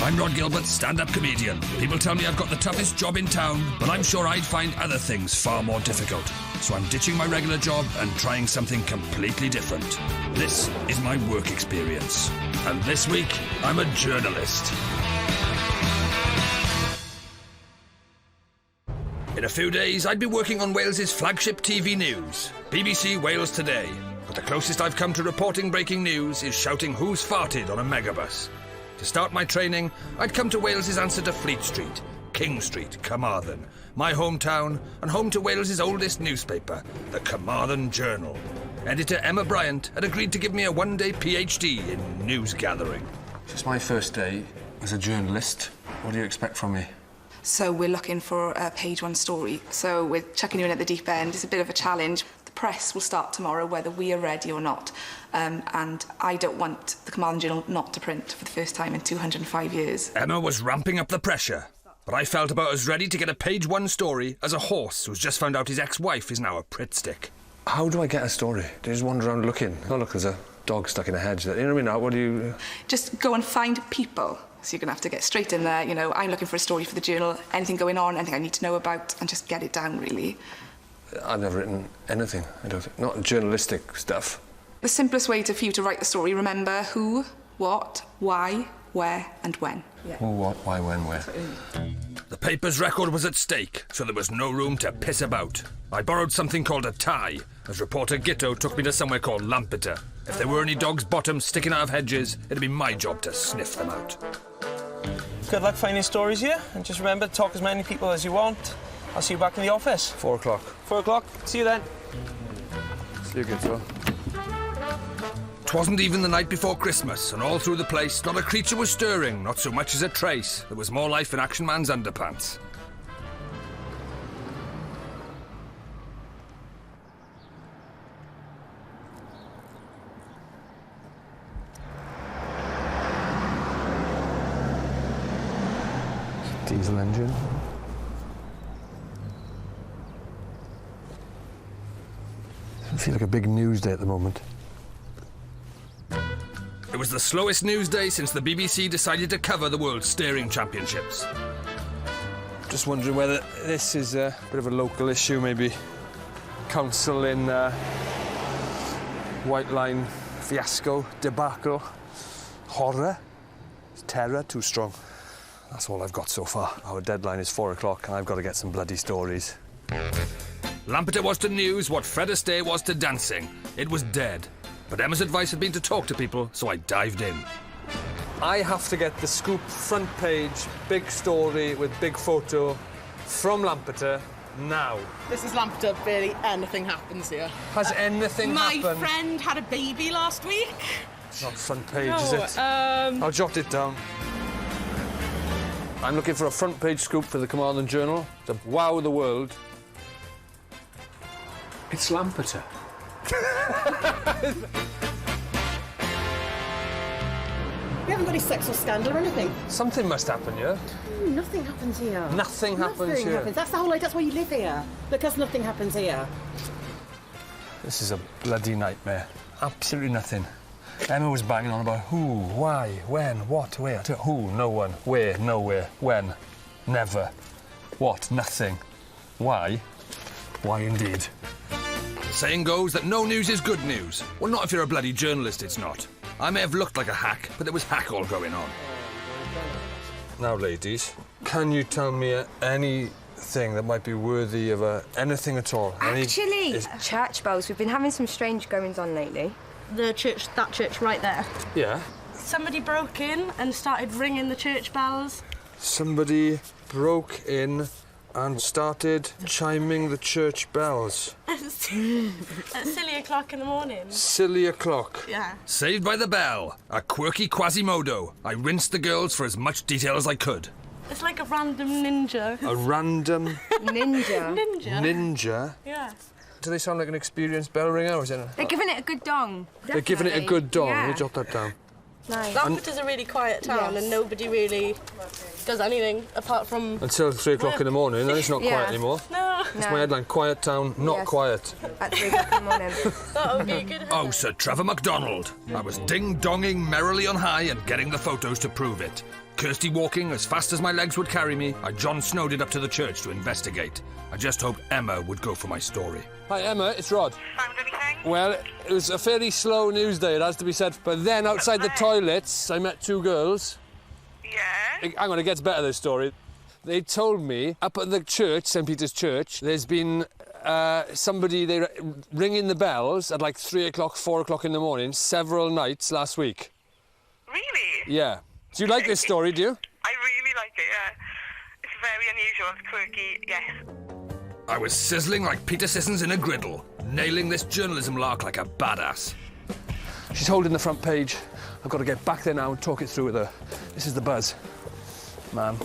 I'm Rhod Gilbert, stand-up comedian. People tell me I've got the toughest job in town, but I'm sure I'd find other things far more difficult. So I'm ditching my regular job and trying something completely different. This is my work experience. And this week, I'm a journalist. In a few days, I'd be working on Wales's flagship TV news, BBC Wales Today. But the closest I've come to reporting breaking news is shouting who's farted on a megabus. To start my training, I'd come to Wales's answer to Fleet Street, King Street, Carmarthen, my hometown and home to Wales's oldest newspaper, the Carmarthen Journal. Editor Emma Bryant had agreed to give me a one-day PhD in news gathering. It's my first day as a journalist. What do you expect from me? So we're looking for a page one story. So we're chucking you in at the deep end. It's a bit of a challenge. The press will start tomorrow, whether we are ready or not. And I don't want the Carmarthen Journal not to print for the first time in 205 years. Emma was ramping up the pressure, but I felt about as ready to get a page one story as a horse who's just found out his ex-wife is now a Pritt stick. How do I get a story? Do you just wander around looking? Oh, look, there's a dog stuck in a hedge. You know what I mean? Now, what do you... Just go and find people. So you're going to have to get straight in there. You know, I'm looking for a story for the Journal. Anything going on, anything I need to know about, and just get it down, really. I've never written anything, I don't think. Not journalistic stuff. The simplest way for you to write the story, remember who, what, why, where and when. Yeah. Who, what, why, when, where. The paper's record was at stake, so there was no room to piss about. I borrowed something called a tie, as reporter Gitto took me to somewhere called Lampeter. If there were any dogs' bottoms sticking out of hedges, it'd be my job to sniff them out. Good luck finding stories here, and just remember to talk as many people as you want. I'll see you back in the office. 4 o'clock. 4 o'clock. See you then. See you, Gitto. 'Twasn't even the night before Christmas, and all through the place, not a creature was stirring, not so much as a trace. There was more life in Action Man's underpants. Diesel engine. Doesn't feel like a big news day at the moment. It was the slowest news day since the BBC decided to cover the World Steering Championships. Just wondering whether this is a bit of a local issue, maybe. Council in White Line fiasco, debacle, horror, terror, too strong. That's all I've got so far. Our deadline is 4 o'clock and I've got to get some bloody stories. Lampeter was to news what Fred Astaire was to dancing. It was dead. But Emma's advice had been to talk to people, so I dived in. I have to get the scoop front page, big story with big photo from Lampeter now. This is Lampeter, barely anything happens here. Has anything happened? My friend had a baby last week. It's not front page, No, is it? I'll jot it down. I'm looking for a front page scoop for the Carmarthen Journal to wow the world. It's Lampeter. We haven't got any sexual scandal or anything. Something must happen here. Nothing happens here. Nothing happens here. That's the whole idea. That's why you live here. Because nothing happens here. This is a bloody nightmare. Absolutely nothing. Emma was banging on about who, why, when, what, where. Who, no one. Where, nowhere. When, never. What, nothing. Why? Why indeed. The saying goes that no news is good news. Well, not if you're a bloody journalist, it's not. I may have looked like a hack, but there was hack all going on. Now, ladies, can you tell me anything that might be worthy of anything at all? Actually, church bells. We've been having some strange goings on lately. The church, that church right there. Yeah? Somebody broke in and started ringing the church bells. Somebody broke in and started chiming the church bells. At silly o'clock in the morning. Silly o'clock. Yeah. Saved by the bell. A quirky Quasimodo. I rinsed the girls for as much detail as I could. It's like a random ninja. A random... Ninja. Ninja? Yeah. Do they sound like an experienced bell ringer, or is it... They're giving it a good dong. They're giving it a good dong. Yeah. Let me jot that down. Nice. Lampeter's a really quiet town and nobody really does anything apart from... Until 3 o'clock in the morning, then it's not Yeah. quiet anymore. No. It's my headline, quiet town, not Yes. quiet. At 3 o'clock in the morning. That would be a good Oh, Sir Trevor MacDonald. I was ding-donging merrily on high and getting the photos to prove it. Kirsty walking as fast as my legs would carry me, I John Snowed it up to the church to investigate. I just hoped Emma would go for my story. Hi, Emma, it's Rod. Found anything? Well, it was a fairly slow news day, it has to be said. But then, outside the toilets, I met 2 girls. Yeah. Hang on, it gets better, this story. They told me, up at the church, St. Peter's Church, there's been somebody ringing the bells at like 3 o'clock, 4 o'clock in the morning, several nights last week. Really? Yeah. Do you like this story, do you? I really like it, yeah. It's very unusual, it's quirky, yes. I was sizzling like Peter Sissons in a griddle, nailing this journalism lark like a badass. She's holding the front page. I've got to get back there now and talk it through with her. This is the buzz. Man.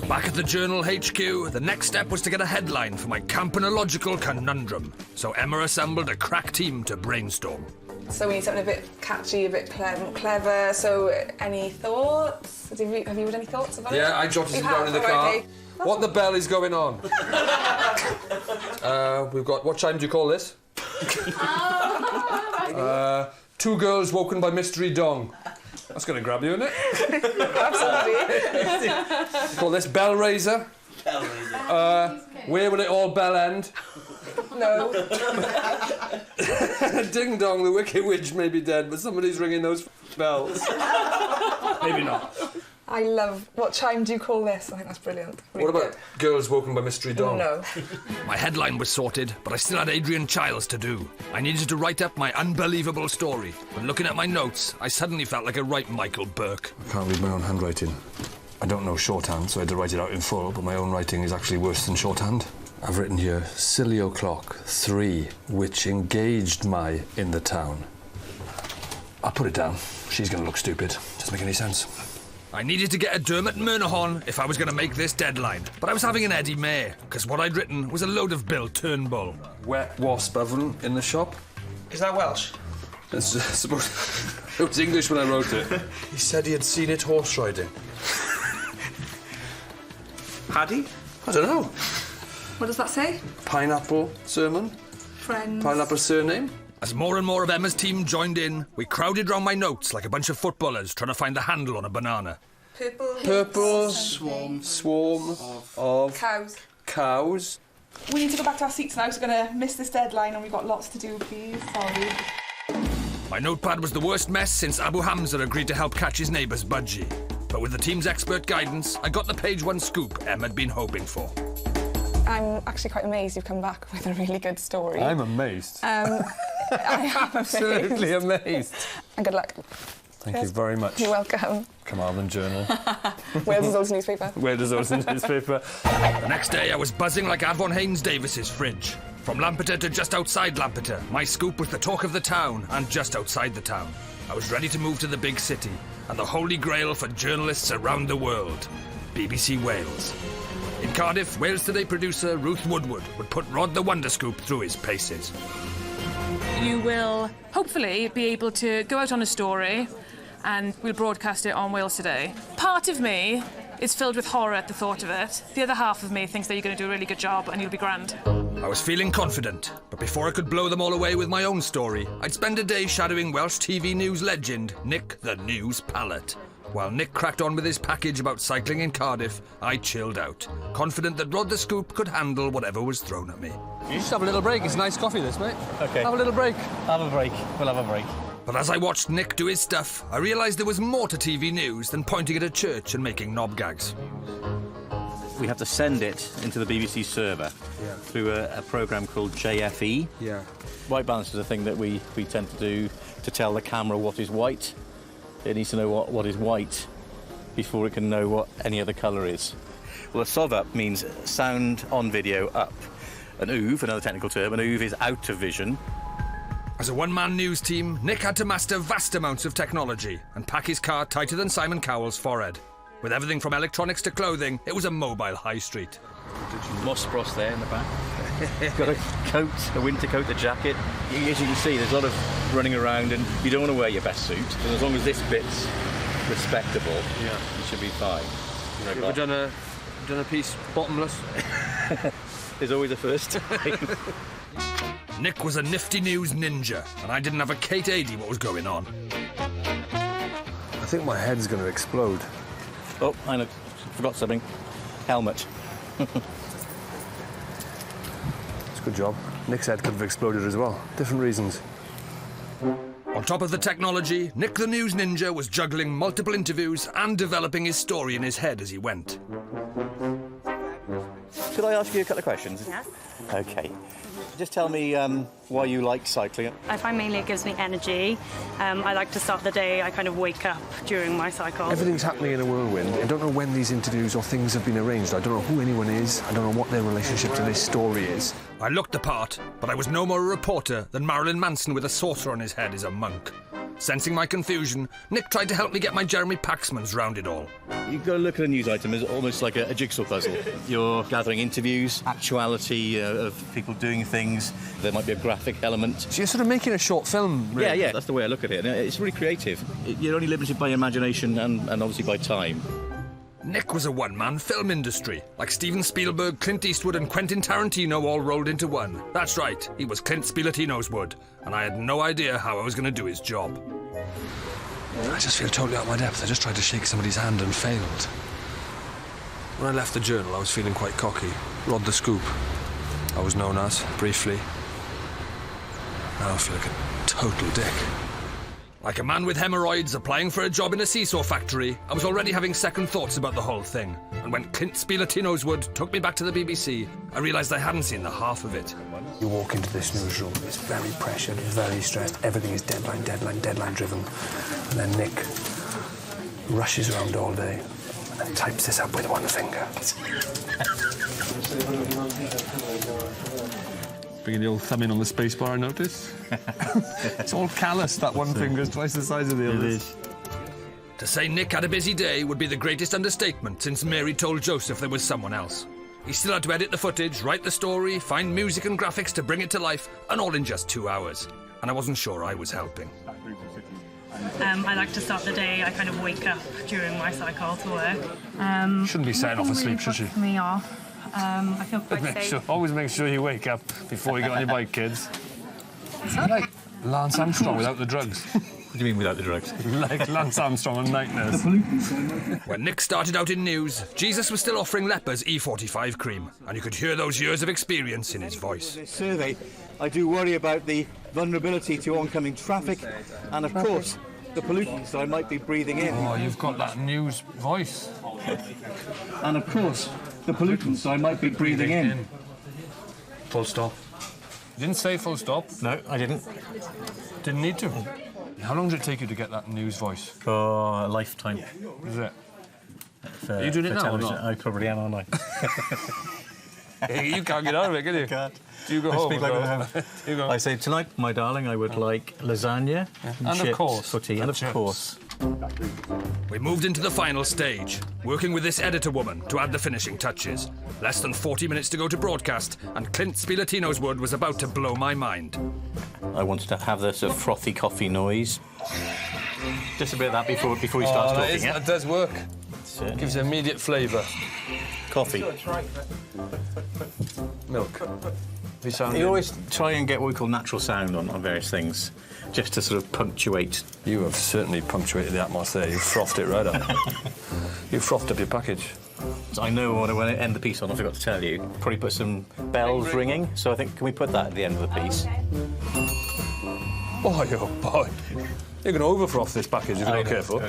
Back at the Journal HQ, the next step was to get a headline for my campanological conundrum. So Emma assembled a crack team to brainstorm. So we need something a bit catchy, a bit clever. So any thoughts? Have you had any thoughts about it? Yeah, I jotted You them down have? in the Oh, car. okay. What the bell is going on? We've got... What chime do you call this? 2 girls woken by mystery dong. That's going to grab you, isn't it? Absolutely. Call this bell raiser. Bell raiser. Where will it all bell end? No. Ding dong, the wicked witch may be dead, but somebody's ringing those bells. Maybe not. I love... What chime do you call this? I think that's brilliant. Really What about girls woken by mystery good. dong? No. My headline was sorted, but I still had Adrian Childs to do. I needed to write up my unbelievable story. But looking at my notes, I suddenly felt like a right Michael Burke. I can't read my own handwriting. I don't know shorthand, so I had to write it out in full, but my own writing is actually worse than shorthand. I've written here, silly o'clock, 3, which engaged my in the town. I'll put it down. She's going to look stupid. Doesn't make any sense. I needed to get a Dermot Murnaghan if I was going to make this deadline. But I was having an Eddie May, because what I'd written was a load of Bill Turnbull. Wet wasp oven in the shop. Is that Welsh? It's supposed... It was English when I wrote it. He said he had seen it horse riding. Paddy? I don't know. What does that say? Pineapple sermon? Friends. Pineapple surname? As more and more of Emma's team joined in, we crowded round my notes like a bunch of footballers trying to find the handle on a banana. Purple Swarm. swarm of Cows. cows. We need to go back to our seats now, so we're going to miss this deadline and we've got lots to do, please. Sorry. My notepad was the worst mess since Abu Hamza agreed to help catch his neighbour's budgie. But with the team's expert guidance, I got the page 1 scoop Em had been hoping for. I'm actually quite amazed you've come back with a really good story. I'm amazed. I am amazed. Absolutely amazed. And good luck. Thank you very much. You're welcome. Carmarthen Journal. Wales' old newspaper. Wales' old newspaper. The next day, I was buzzing like Avon Haynes Davis's fridge. From Lampeter to just outside Lampeter, my scoop was the talk of the town and just outside the town. I was ready to move to the big city and the holy grail for journalists around the world, BBC Wales. In Cardiff, Wales Today producer Ruth Woodward would put Rhod the Wonder Scoop through his paces. You will hopefully be able to go out on a story and we'll broadcast it on Wales Today. Part of me is filled with horror at the thought of it. The other half of me thinks that you're going to do a really good job and you'll be grand. I was feeling confident, but before I could blow them all away with my own story, I'd spend a day shadowing Welsh TV news legend Nick the News Pallet. While Nick cracked on with his package about cycling in Cardiff, I chilled out, confident that Rhod the Scoop could handle whatever was thrown at me. You should have a little break. It's nice coffee, this, mate. Okay. Have a little break. Have a break. We'll have a break. But as I watched Nick do his stuff, I realised there was more to TV news than pointing at a church and making knob gags. We have to send it into the BBC server through a programme called JFE. Yeah. White balance is a thing that we tend to do to tell the camera what is white. It needs to know what is white before it can know what any other colour is. Well, a SOV up means sound on video up. An OOV, another technical term, an OOV is out of vision. As a one-man news team, Nick had to master vast amounts of technology and pack his car tighter than Simon Cowell's forehead. With everything from electronics to clothing, it was a mobile high street. Moss Frost there in the back. Got a coat, a winter coat, a jacket. As you can see, there's a lot of running around and you don't want to wear your best suit. And as long as this bit's respectable, you should be fine. We've done a piece bottomless. There's always a first. Nick was a nifty news ninja, and I didn't have a Kate Adie what was going on. I think my head's going to explode. Oh, I know. Forgot something. Helmet. It's a good job. Nick's head could have exploded as well. Different reasons. On top of the technology, Nick the News Ninja was juggling multiple interviews and developing his story in his head as he went. Could I ask you a couple of questions? Yes. Okay. Just tell me why you like cycling. I find mainly it gives me energy. I like to start the day. I kind of wake up during my cycle. Everything's happening in a whirlwind. I don't know when these interviews or things have been arranged. I don't know who anyone is. I don't know what their relationship to this story is. I looked the part, but I was no more a reporter than Marilyn Manson with a saucer on his head is a monk. Sensing my confusion, Nick tried to help me get my Jeremy Paxmans round it all. You've got to look at a news item as almost like a jigsaw puzzle. You're gathering interviews, actuality of people doing things. There might be a graphic element. So you're sort of making a short film, really? Yeah, that's the way I look at it. And it's really creative. You're only limited by imagination and obviously by time. Nick was a one-man film industry, like Steven Spielberg, Clint Eastwood and Quentin Tarantino all rolled into one. That's right, he was Clint Spielatino's Wood, and I had no idea how I was going to do his job. I just feel totally out of my depth. I just tried to shake somebody's hand and failed. When I left the Journal, I was feeling quite cocky. Rhod the Scoop, I was known as, briefly. Now I feel like a total dick. Like a man with hemorrhoids applying for a job in a seesaw factory, I was already having second thoughts about the whole thing. And when Clint Spielatino's Wood took me back to the BBC, I realised I hadn't seen the half of it. You walk into this newsroom, it's very pressured, very stressed, everything is deadline, deadline, deadline driven. And then Nick rushes around all day and then types this up with one finger. Bringing the old thumb in on the space bar, I notice. It's all callous, that one finger's twice the size of the other. It is. To say Nick had a busy day would be the greatest understatement since Mary told Joseph there was someone else. He still had to edit the footage, write the story, find music and graphics to bring it to life, and all in just 2 hours. And I wasn't sure I was helping. I like to start the day. I kind of wake up during my cycle to work. Shouldn't be setting off asleep, should she? Puts me off. I feel quite safe. Always make sure you wake up before you get on your bike, kids. Is that like Lance Armstrong without the drugs? What do you mean without the drugs? Like Lance Armstrong on night nurse. When Nick started out in news, Jesus was still offering lepers E45 cream, and you could hear those years of experience in his voice. Survey, I do worry about the vulnerability to oncoming traffic and, of course, the pollutants that I might be breathing in. Oh, you've got that news voice. And, of course, the pollutants that I might be breathing in. Full stop. You didn't say full stop. No, I didn't. Didn't need to. How long did it take you to get that news voice? For a lifetime. Is it? Are you doing it now or not? I probably am, aren't I? Hey, you can't get out of it, can you? Can't. Do you go I home? speak like I You go. I say, tonight, my darling, I would like lasagna and of chips course. for tea. And of Chips. course. We moved into the final stage, working with this editor woman to add the finishing touches. Less than 40 minutes to go to broadcast, and Clint Spielatino's Wood was about to blow my mind. I wanted to have this sort of frothy coffee noise. Just a bit of that before he starts talking, yeah? That does work. Certainly. Gives immediate flavour. Coffee. Milk. You always try and get what we call natural sound on various things, just to sort of punctuate. You have certainly punctuated the atmosphere there. You frothed it right up. You frothed up your package. So I know what I want to end the piece on, I forgot to tell you. Probably put some bells ringing, so I think, can we put that at the end of the piece? Boy, oh boy. You're going to over-froth this package if you're not careful.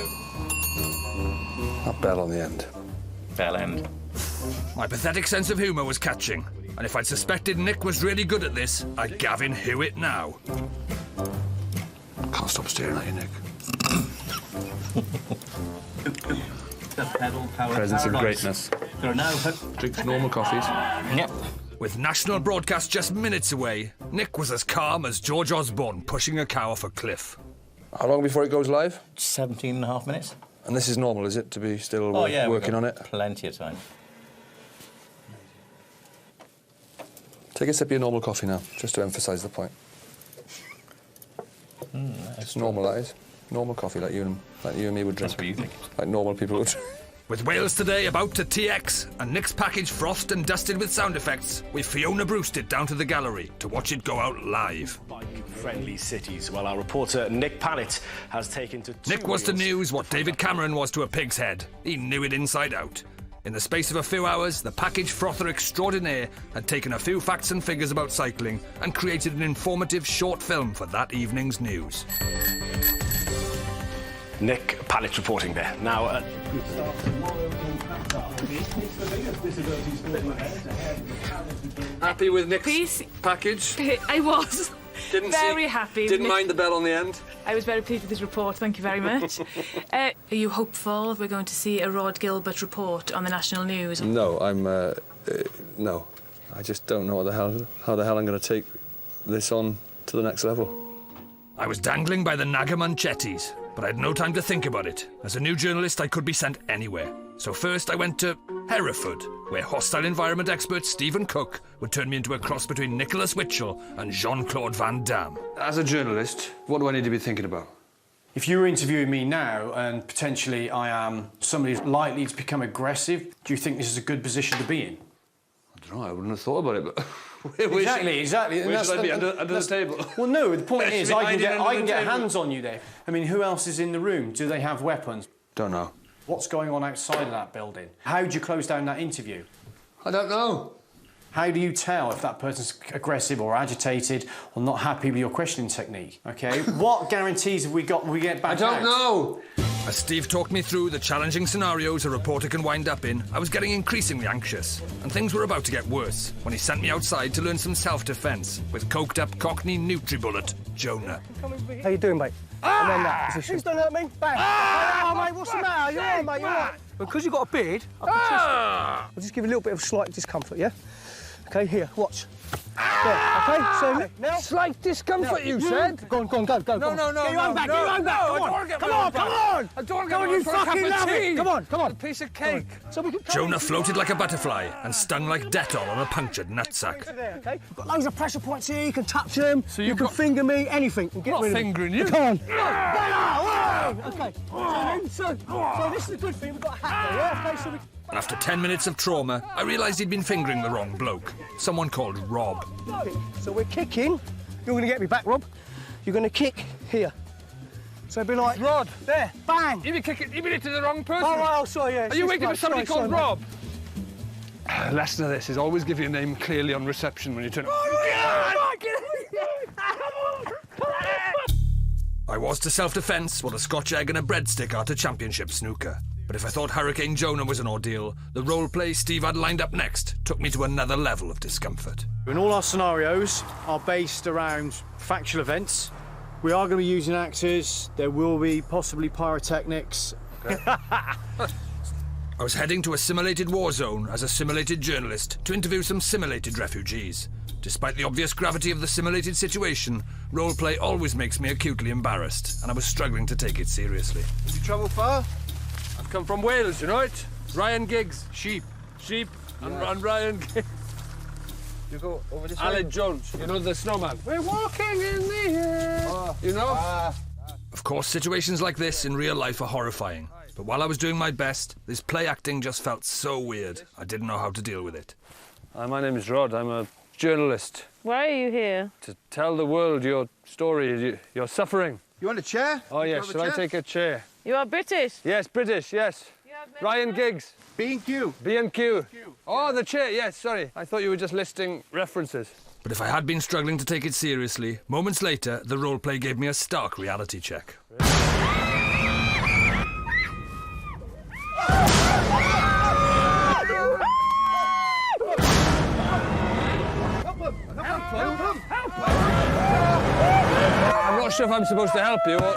That bell on the end. Bell end. My pathetic sense of humour was catching, and if I'd suspected Nick was really good at this, I'd Gavin Hewitt now. Can't stop staring at you, Nick. Presence of greatness. There are now... Drinks normal coffees. Yep. With national broadcast just minutes away, Nick was as calm as George Osborne pushing a cow off a cliff. How long before it goes live? 17 and a half minutes. And this is normal, is it, to be still we've working got on it? Plenty of time. Take a sip of your normal coffee now, just to emphasise the point. It's normal, that is. Normal coffee, like you and me would drink. That's what you think. Like normal people would drink. With Wales Today about to TX and Nick's package frothed and dusted with sound effects, we Fiona Bruced it down to the gallery to watch it go out live. Friendly cities. Well, our reporter Nick Pallett has taken to Nick was to news what David Cameron was to a pig's head. He knew it inside out. In the space of a few hours, the package frother extraordinaire had taken a few facts and figures about cycling and created an informative short film for that evening's news. Nick Pallett reporting there. Now, Happy with Nick's package? I was. Very happy. Didn't mind the bell on the end? I was very pleased with this report, thank you very much. Are you hopeful we're going to see a Rhod Gilbert report on the national news? No, no. I just don't know how the hell I'm going to take this on to the next level. I was dangling by the naga manchettes, but I had no time to think about it. As a new journalist, I could be sent anywhere. So first I went to Hereford, where hostile environment expert Stephen Cook would turn me into a cross between Nicholas Witchell and Jean-Claude Van Damme. As a journalist, what do I need to be thinking about? If you were interviewing me now and potentially I am somebody who's likely to become aggressive, do you think this is a good position to be in? I don't know, I wouldn't have thought about it, but... Exactly. Where should I be, under the table? Well, no, the point is I can get table? hands on you there. I mean, who else is in the room? Do they have weapons? Don't know. What's going on outside of that building? How do you close down that interview? I don't know. How do you tell if that person's aggressive or agitated or not happy with your questioning technique? OK? What guarantees have we got when we get back out? I don't know. As Steve talked me through the challenging scenarios a reporter can wind up in, I was getting increasingly anxious, and things were about to get worse when he sent me outside to learn some self-defence with coked-up Cockney Nutri-Bullet, Jonah. How you doing, mate? I'm in that position. Who's done hurt me? Bang! Oh, mate, what's the matter? You're all right, mate, you're all right. Because you've got a beard, I can trust you. I'll just give you a little bit of slight discomfort, yeah? OK, here, watch. There, OK, so now... Slight discomfort, you said? Go on, go. Get your own back, get your own back, come on! Come on! I don't want to get you fucking love it! Come on! A piece of cake. So we can Jonah floated like a butterfly and stung like Dettol on a punctured nutsack. Okay? We've got loads of pressure points here, you can touch them, so you can finger me, anything. And get not rid of fingering you. Come on! OK, so this is a good thing, we've got a hat there, yeah? OK, so we... After 10 minutes of trauma, I realised he'd been fingering the wrong bloke. Someone called Rob. So we're kicking. You're going to get me back, Rob. You're going to kick here. So it'd be like... Rod. There, bang. You've been it to the wrong person. Oh, right, sorry, yeah. Are you waiting for somebody called Rob? Mate. Lesson of this is always give your name clearly on reception when you turn up. I was to self-defence what a Scotch egg and a breadstick are to championship snooker. But if I thought Hurricane Jonah was an ordeal, the role-play Steve had lined up next took me to another level of discomfort. And all our scenarios are based around factual events. We are going to be using axes. There will be possibly pyrotechnics. I was heading to a simulated war zone as a simulated journalist to interview some simulated refugees. Despite the obvious gravity of the simulated situation, roleplay always makes me acutely embarrassed, and I was struggling to take it seriously. Did you travel far? I've come from Wales, you know it? Ryan Giggs. Sheep, and Ryan Giggs. You go over this way. Alan Jones, you know the snowman. We're walking in the air. You know? Of course, situations like this in real life are horrifying. But while I was doing my best, this play acting just felt so weird. I didn't know how to deal with it. My name is Rhod. I'm a journalist. Why are you here? To tell the world your story, your suffering. You want a chair? Oh, yes. Shall I take a chair? You are British? Yes, British, yes. Ryan Giggs. B&Q. B&Q. Oh, the chair, yes, sorry. I thought you were just listing references. But if I had been struggling to take it seriously, moments later, the roleplay gave me a stark reality check. I'm not sure if I'm supposed to help you or...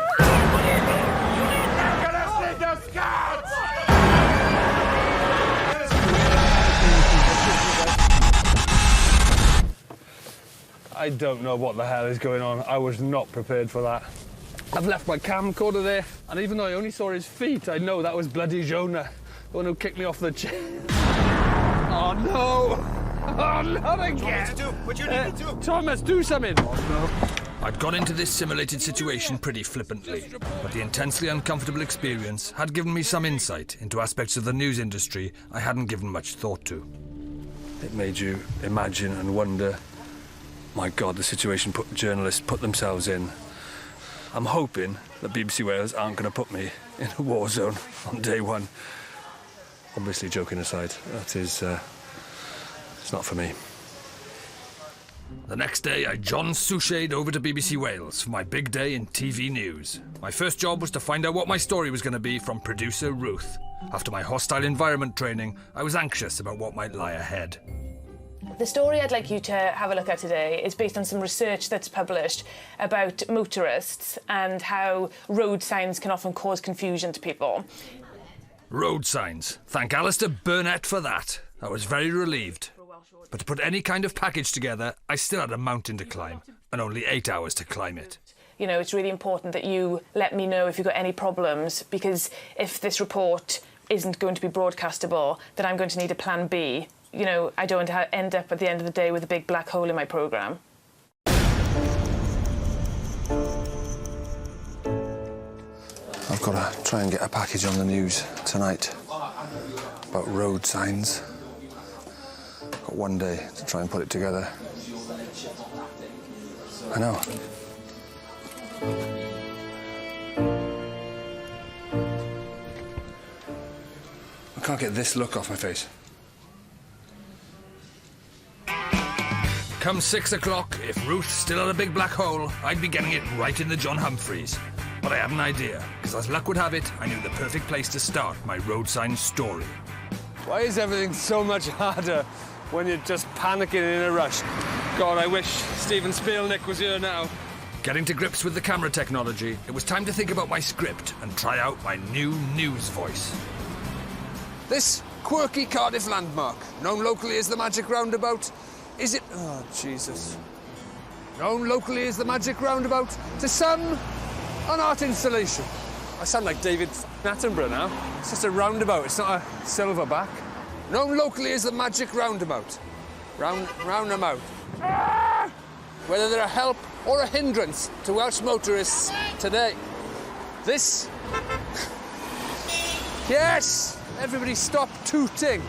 I don't know what the hell is going on. I was not prepared for that. I've left my camcorder there, and even though I only saw his feet, I know that was bloody Jonah, the one who kicked me off the chair. Oh, no! Oh, not again! What do you need to do? Thomas, do something! Oh, no. I'd gone into this simulated situation pretty flippantly, but the intensely uncomfortable experience had given me some insight into aspects of the news industry I hadn't given much thought to. It made you imagine and wonder, my God, the situation journalists put themselves in. I'm hoping that BBC Wales aren't going to put me in a war zone on day one. Obviously, joking aside, that is, it's not for me. The next day, I John Souché'd over to BBC Wales for my big day in TV news. My first job was to find out what my story was going to be from producer Ruth. After my hostile environment training, I was anxious about what might lie ahead. The story I'd like you to have a look at today is based on some research that's published about motorists and how road signs can often cause confusion to people. Road signs. Thank Alistair Burnett for that. I was very relieved. But to put any kind of package together, I still had a mountain to climb, and only 8 hours to climb it. You know, it's really important that you let me know if you've got any problems, because if this report isn't going to be broadcastable, then I'm going to need a plan B. You know, I don't want to end up at the end of the day with a big black hole in my programme. I've got to try and get a package on the news tonight about road signs. Got one day to try and put it together. I know. I can't get this look off my face. Come 6 o'clock, if Ruth still had a big black hole, I'd be getting it right in the John Humphreys. But I had an idea, because as luck would have it, I knew the perfect place to start my road sign story. Why is everything so much harder when you're just panicking in a rush? God, I wish Stephen Spielnick was here now. Getting to grips with the camera technology, it was time to think about my script and try out my new news voice. This quirky Cardiff landmark, known locally as the Magic Roundabout, is it... Oh, Jesus. Known locally as the Magic Roundabout, to some, an art installation. I sound like David Attenborough now. It's just a roundabout, it's not a silverback. Known locally as the Magic Roundabout. Roundabout. Whether they're a help or a hindrance to Welsh motorists today. This... Yes! Everybody stop tooting.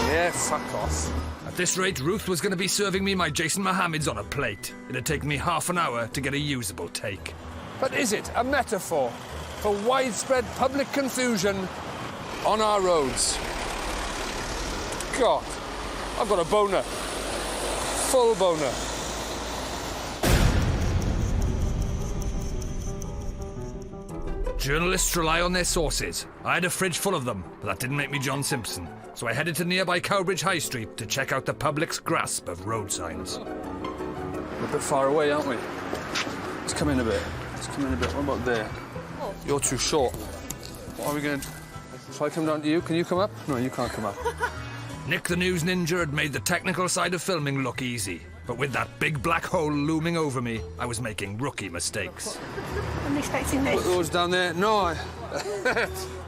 Yeah, fuck off. At this rate, Ruth was going to be serving me my Jason Mohammeds on a plate. It had taken me half an hour to get a usable take. But is it a metaphor for widespread public confusion on our roads? God, I've got a boner. Full boner. Journalists rely on their sources. I had a fridge full of them, but that didn't make me John Simpson. So I headed to nearby Cowbridge High Street to check out the public's grasp of road signs. We're a bit far away, aren't we? Let's come in a bit. Let's come in a bit. What about there? You're too short. What are we going to... Shall I come down to you? Can you come up? No, you can't come up. Nick the News Ninja had made the technical side of filming look easy. But with that big black hole looming over me, I was making rookie mistakes. I'm expecting this. Put those down there. No,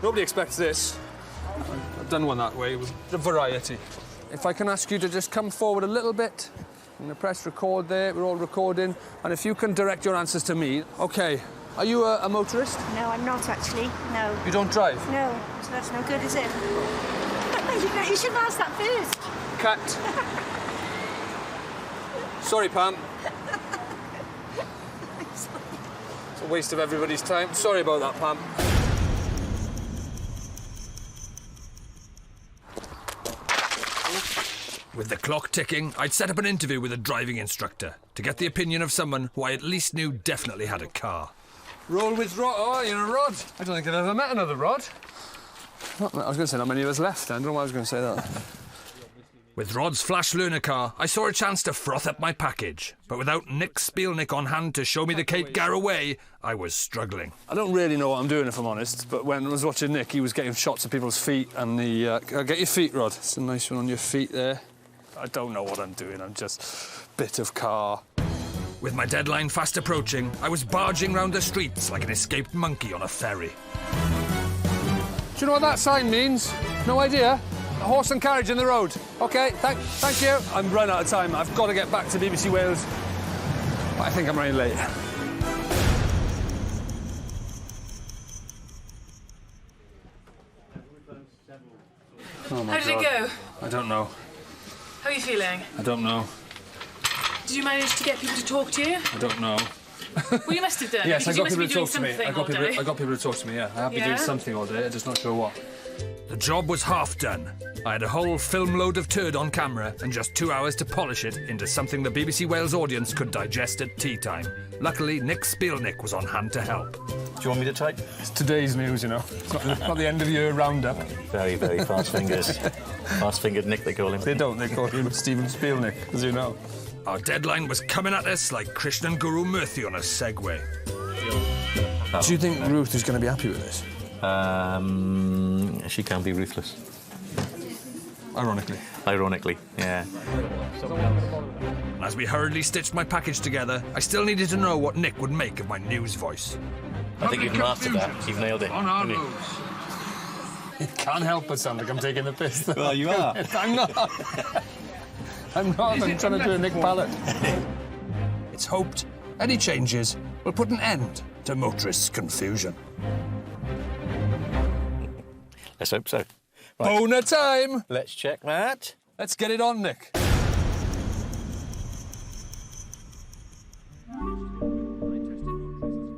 nobody expects this. I've done one that way. It was a variety. If I can ask you to just come forward a little bit, I'm going to press record there. We're all recording. And if you can direct your answers to me. OK. Are you a motorist? No, I'm not actually. No. You don't drive? No. So that's no good, is it? You should ask that first. Cut. Sorry, Pam. It's a waste of everybody's time. Sorry about that, Pam. With the clock ticking, I'd set up an interview with a driving instructor to get the opinion of someone who I at least knew definitely had a car. Roll with Rhod. Oh, you're a Rhod. I don't think I've ever met another Rhod. I was going to say not many of us left. I don't know why I was going to say that. With Rhod's flash learner car, I saw a chance to froth up my package. But without Nick Spielnick on hand to show me the Cape Garraway, I was struggling. I don't really know what I'm doing, if I'm honest, but when I was watching Nick, he was getting shots of people's feet and the... get your feet, Rhod. It's a nice one on your feet there. I don't know what I'm doing. I'm just a bit of car. With my deadline fast approaching, I was barging round the streets like an escaped monkey on a ferry. Do you know what that sign means? No idea? A horse and carriage in the road. OK, thank you. I'm run out of time. I've got to get back to BBC Wales I think I'm running late. Oh my How did it go? I don't know. How are you feeling? I don't know. Did you manage to get people to talk to you? I don't know. Well, you must have done. Yes, I because you got must people be to doing talk to me. something I got all people. day. I got people to talk to me. Yeah, I have been doing something all day. I'm just not sure what. The job was half done. I had a whole film load of turd on camera and just 2 hours to polish it into something the BBC Wales audience could digest at tea time. Luckily, Nick Spielnick was on hand to help. Do you want me to type? It's today's news, you know. It's not the end of the year roundup. Very, very fast fingers. Fast-fingered Nick, they call him. They don't. They call him Stephen Spielnick, as you know. Our deadline was coming at us like Krishna and Guru Murthy on a Segway. Do you think Ruth is going to be happy with this? She can be ruthless. Ironically. Ironically, yeah. As we hurriedly stitched my package together, I still needed to know what Nick would make of my news voice. I think you've mastered that. You've nailed it. On our haven't you? news. It can't help but sound like I'm taking the piss. Well, you are. I'm not. I'm not. I'm trying to do a Nick Pallet. It's hoped any changes will put an end to motorists' confusion. Let's hope so. Boner time! Let's check that. Let's get it on, Nick.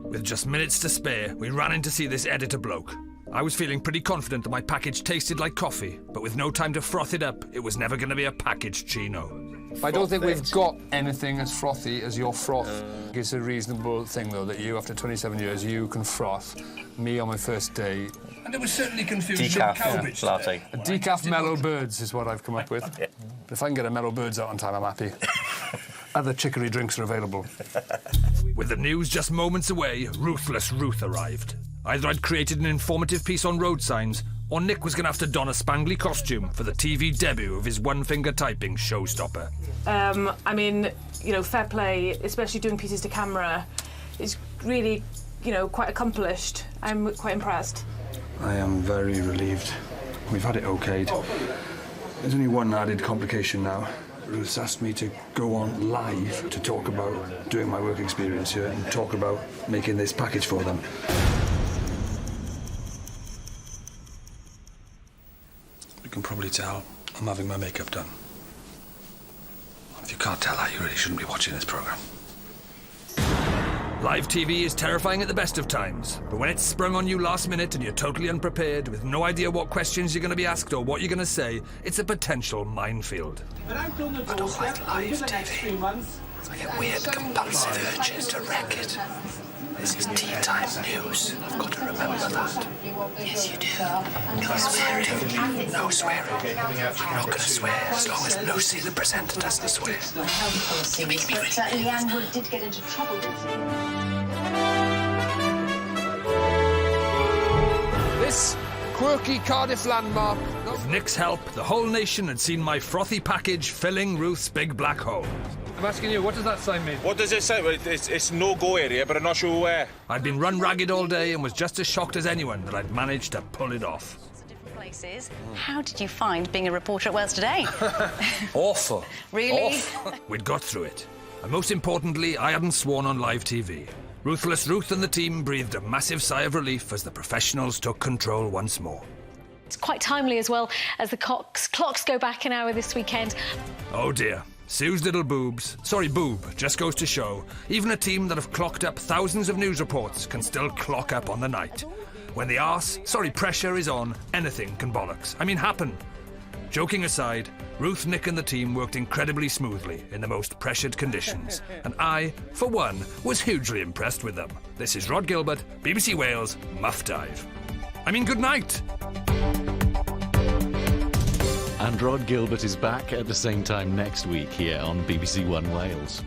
With just minutes to spare, we ran in to see this editor bloke. I was feeling pretty confident that my package tasted like coffee, but with no time to froth it up, it was never going to be a packaged chino. I don't think we've got anything as frothy as your froth. It's a reasonable thing, though, that you, after 27 years, you can froth. Me on my first day. And there was certainly confusion. Decaf latte. A decaf mellow birds is what I've come up with. But if I can get a mellow birds out on time, I'm happy. Other chicory drinks are available. With the news just moments away, Ruthless Ruth arrived. Either I'd created an informative piece on road signs, or Nick was going to have to don a spangly costume for the TV debut of his one-finger typing showstopper. I mean, you know, fair play, especially doing pieces to camera, is really, you know, quite accomplished. I'm quite impressed. I am very relieved. We've had it okayed. There's only one added complication now. Ruth's asked me to go on live to talk about doing my work experience here and talk about making this package for them. You can probably tell I'm having my makeup done. If you can't tell that, you really shouldn't be watching this programme. Live TV is terrifying at the best of times, but when it's sprung on you last minute and you're totally unprepared, with no idea what questions you're going to be asked or what you're going to say, it's a potential minefield. I don't like live TV. I get weird, compulsive urges to wreck it. This is tea time news. I've got to remember that. Yes, you do. No swearing. No swearing. I'm not going to swear as long as Lucy, the presenter, doesn't swear. You make me really Leanne Wood did get into trouble. This quirky Cardiff landmark. With Nick's help, the whole nation had seen my frothy package filling Ruth's big black hole. I'm asking you, what does that sign mean? What does it say? Well, it's no-go area, but I'm not sure where. I'd been run ragged all day and was just as shocked as anyone that I'd managed to pull it off. Places. How did you find being a reporter at Wales Today? Awful. Really? Awful. We'd got through it. And most importantly, I hadn't sworn on live TV. Ruthless Ruth and the team breathed a massive sigh of relief as the professionals took control once more. It's quite timely as well, as the clocks go back an hour this weekend. Oh dear. Sue's little boob, just goes to show, even a team that have clocked up thousands of news reports can still clock up on the night. When the pressure is on, anything can happen. Joking aside, Ruth, Nick and the team worked incredibly smoothly in the most pressured conditions, and I, for one, was hugely impressed with them. This is Rhod Gilbert, BBC Wales, Muff Dive. Good night! And Rhod Gilbert is back at the same time next week here on BBC One Wales.